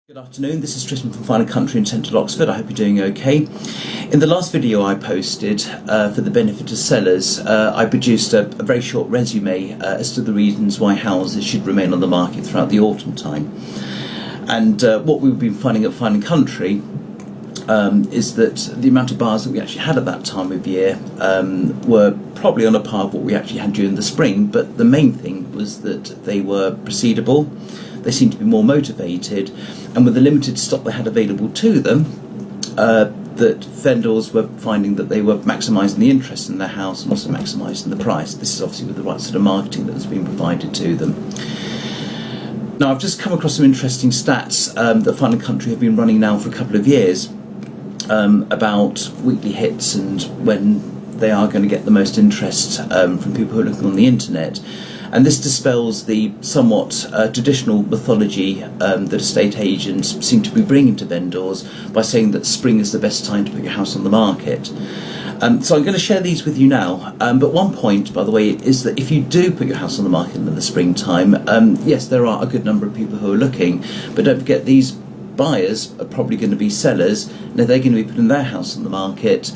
Good afternoon, this is Tristan from Fine & Country in Central Oxford. I hope you're doing okay. In the last video I posted, for the benefit of sellers, I produced a very short resume as to the reasons why houses should remain on the market throughout the autumn time. And what we've been finding at Fine & Country is that the amount of buyers that we actually had at that time of year were probably on a par with what we actually had during the spring, but the main thing was that they were proceedable. They seemed to be more motivated, and with the limited stock they had available to them, that vendors were finding that they were maximising the interest in their house and also maximising the price. This is obviously with the right sort of marketing that was being provided to them. Now, I've just come across some interesting stats that Fine & Country have been running now for a couple of years about weekly hits and when they are going to get the most interest from people who are looking on the internet. And this dispels the somewhat traditional mythology that estate agents seem to be bringing to vendors by saying that spring is the best time to put your house on the market. So I'm going to share these with you now. But one point, by the way, is that if you do put your house on the market in the springtime, yes, there are a good number of people who are looking, but don't forget these buyers are probably going to be sellers. Now they're going to be putting their house on the market.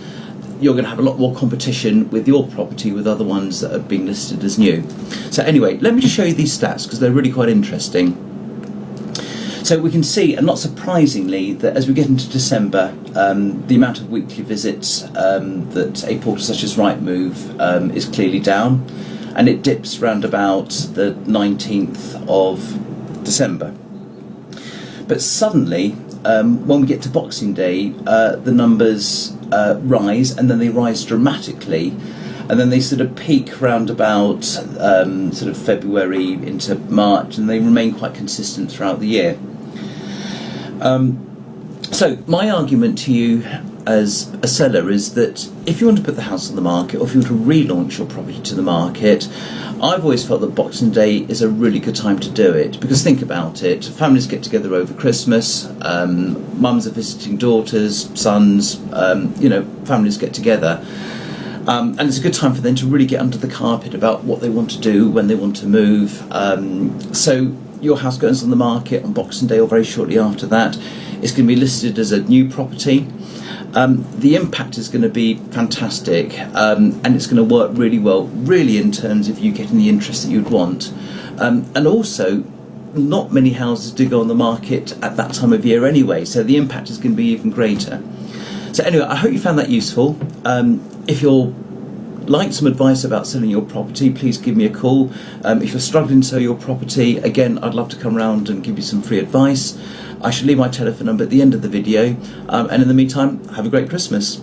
You're going to have a lot more competition with your property with other ones that are being listed as new. So anyway, let me just show you these stats because they're really quite interesting. So we can see, and not surprisingly, that as we get into December, the amount of weekly visits that a portal such as Rightmove is clearly down, and it dips round about the 19th of December. But suddenly, when we get to Boxing Day, the numbers rise, and then they rise dramatically, and then they sort of peak round about sort of February into March, and they remain quite consistent throughout the year. So my argument to you as a seller is that if you want to put the house on the market, or if you want to relaunch your property to the market, I've always felt that Boxing Day is a really good time to do it, because think about it, families get together over Christmas, mums are visiting daughters, sons, families get together, and it's a good time for them to really get under the carpet about what they want to do, when they want to move. So your house goes on the market on Boxing Day or very shortly after that. It's going to be listed as a new property. The impact is going to be fantastic, and it's going to work really well, really, in terms of you getting the interest that you'd want. And also, not many houses do go on the market at that time of year anyway, so the impact is going to be even greater. So anyway, I hope you found that useful. If you're like some advice about selling your property, please give me a call. If you're struggling to sell your property, again, I'd love to come around and give you some free advice. I should leave my telephone number at the end of the video, and in the meantime, have a great Christmas.